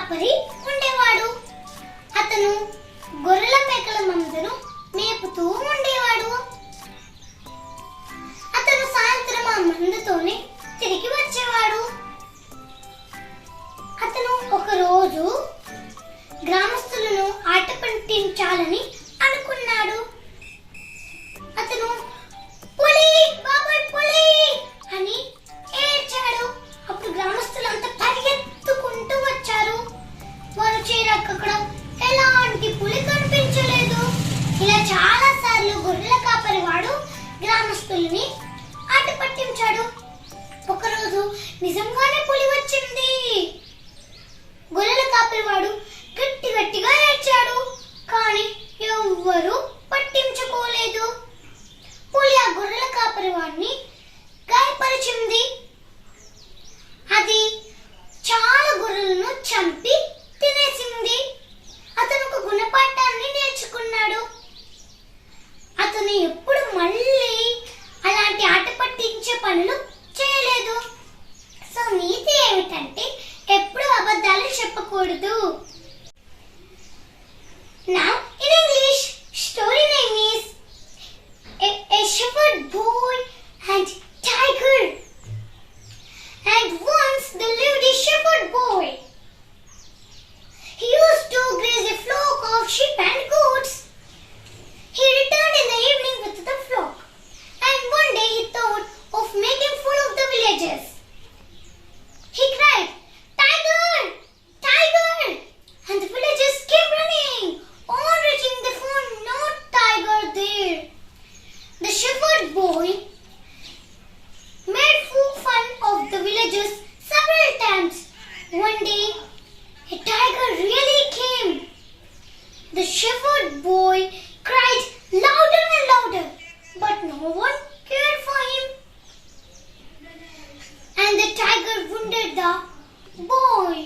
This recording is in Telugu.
కాపరి ఉండేవాడు. అతను గొర్రెల మేకల మందను మేపుతూ ఉండేవాడు. అతను సాయంత్రం ఆ మందతోనే తిరిగి వచ్చేవాడు. అతను ఒకరోజు గ్రామస్తులను ఆట పట్టించాలని అనుకున్నాడు. అతను పులి బాబాయ్ పులి అని ఏడ్చాడు. అప్పుడు గ్రామస్తులంతా పరిగెత్తుకుంటూ వచ్చారు. వారు చేరాక అక్కడ ఎలాంటి పులి కనిపించలేదు. ఇలా చాలా సార్లు గొర్రెల కాపరి వాడు గ్రామస్తుల్ని ఆట పట్టించాడు. ఒకరోజు నిజంగానే పులి వచ్చింది. గొర్రెల కాపరి వాడు గట్టిగా ఏడ్చాడు. కానీ ఎవ్వరూ పట్టించుకోలేదు. పులి ఆ గొర్రెల కాపరి వాడిని గాయపరిచింది. అది చాలా గొర్రెలను చంపి తినేసింది. అతను ఒక గుణపాఠాన్ని నేర్చుకున్నాడు. అతను ఎప్పుడు మళ్ళీ అలాంటి ఆట పట్టించే పనులు చేయలేదు. సో నీతి ఏమిటంటే ఎప్పుడు అబద్ధాలు చెప్పకూడదు. Now in English, story name is a shepherd boy and tiger. And once there lived a shepherd boy. He used to graze a flock of sheep and goats. He returned in the evening with the flock, and one day he thought of making fun of the villagers. He cried, "Tiger! Tiger!" And the villagers came running. On reaching, they found no tiger there. The shepherd boy made fun of the villagers several times. One day, a tiger really came. The shepherd boy cried louder and louder, but no one cared for him. And the tiger wounded the boy.